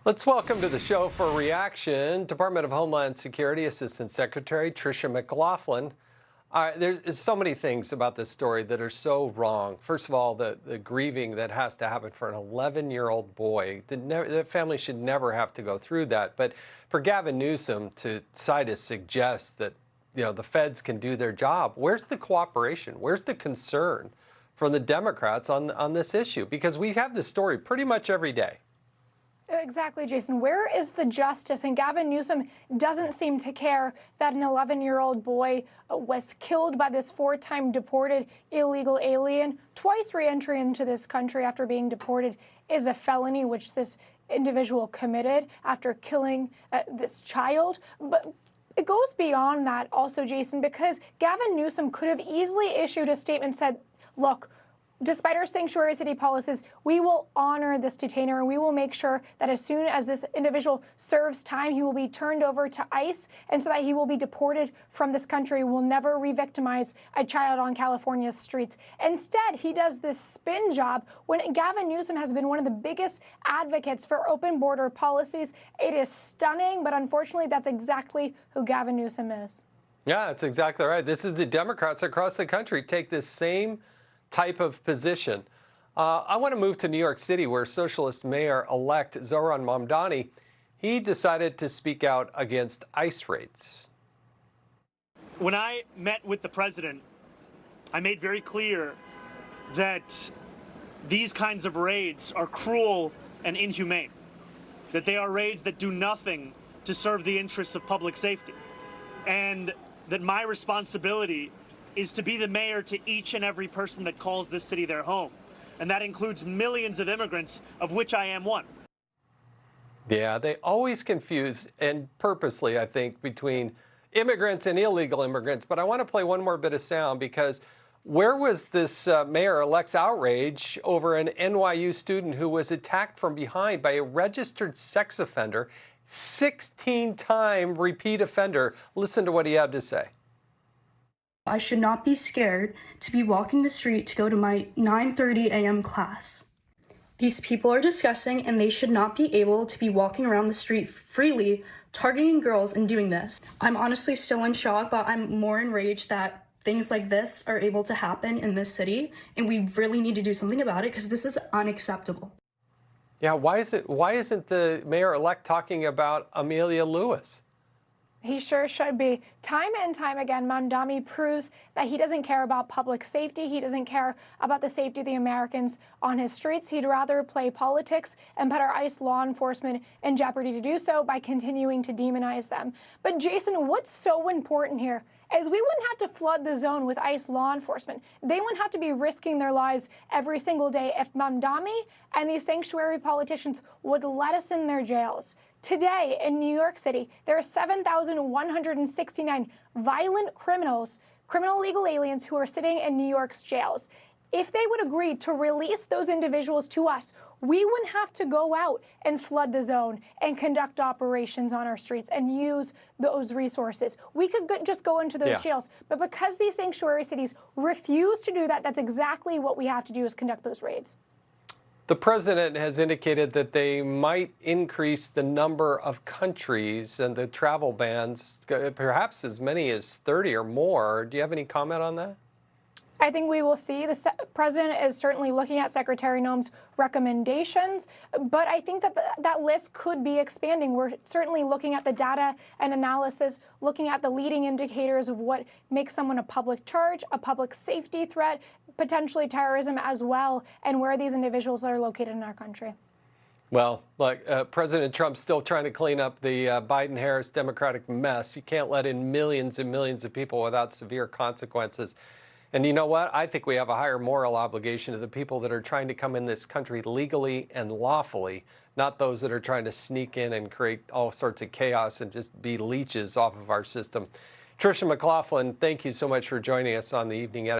Let's welcome to the show for reaction, Department of Homeland Security Assistant Secretary Tricia McLaughlin. There's so many things about this story that are so wrong. First of all, the grieving that has to happen for an 11-year-old boy. The family should never have to go through that. But for Gavin Newsom to try to suggest that the feds can do their job, where's the cooperation? Where's the concern from the Democrats on this issue? Because we have this story pretty much every day. Exactly, Jason. Where is the justice? And Gavin Newsom doesn't seem to care that an 11-year-old boy was killed by this 4-time deported illegal alien. Twice re-entry into this country after being deported is a felony, which this individual committed after killing this child. But it goes beyond that also, Jason, because Gavin Newsom could have easily issued a statement and said, look, despite our sanctuary city policies, we will honor this detainer and we will make sure that as soon as this individual serves time, he will be turned over to ICE and so that he will be deported from this country. We'll never re-victimize a child on California's streets. Instead, he does this spin job when Gavin Newsom has been one of the biggest advocates for open border policies. It is stunning, but unfortunately, that's exactly who Gavin Newsom is. Yeah, that's exactly right. This is the Democrats across the country take this same type of position. I want to move to New York City, where Socialist Mayor-elect Zohran Mamdani, he decided to speak out against ICE raids. When I met with the president, I made very clear that these kinds of raids are cruel and inhumane, that they are raids that do nothing to serve the interests of public safety, and that my responsibility is to be the mayor to each and every person that calls this city their home. And that includes millions of immigrants, of which I am one. Yeah, they always confuse, and purposely, I think, between immigrants and illegal immigrants. But I want to play one more bit of sound, because where was this mayor-elect's outrage over an NYU student who was attacked from behind by a registered sex offender, 16-time repeat offender? Listen to what he had to say. I should not be scared to be walking the street to go to my 9:30 a.m. class. These people are disgusting, and they should not be able to be walking around the street freely, targeting girls and doing this. I'm honestly still in shock, but I'm more enraged that things like this are able to happen in this city, and we really need to do something about it because this is unacceptable. Yeah, why isn't the mayor-elect talking about Amelia Lewis? He sure should be. Time and time again, Mamdani proves that he doesn't care about public safety. He doesn't care about the safety of the Americans on his streets. He'd rather play politics and put our ICE law enforcement in jeopardy to do so by continuing to demonize them. But Jason, what's so important here is we wouldn't have to flood the zone with ICE law enforcement. They wouldn't have to be risking their lives every single day if Mamdani and these sanctuary politicians would let us in their jails. Today in New York City, there are 7,169 violent criminals, criminal illegal aliens who are sitting in New York's jails. If they would agree to release those individuals to us, we wouldn't have to go out and flood the zone and conduct operations on our streets and use those resources. We could just go into those jails. But because these sanctuary cities refuse to do that, that's exactly what we have to do, is conduct those raids. The president has indicated that they might increase the number of countries and the travel bans, perhaps as many as 30 or more. Do you have any comment on that? I think we will see. The president is certainly looking at Secretary Noem's recommendations, but I think that that list could be expanding. We're certainly looking at the data and analysis, looking at the leading indicators of what makes someone a public charge, a public safety threat, potentially terrorism as well, and where these individuals are located in our country. Well, look, President Trump's still trying to clean up the Biden-Harris Democratic mess. You can't let in millions and millions of people without severe consequences. And you know what? I think we have a higher moral obligation to the people that are trying to come in this country legally and lawfully, not those that are trying to sneak in and create all sorts of chaos and just be leeches off of our system. Tricia McLaughlin, thank you so much for joining us on the Evening Edit.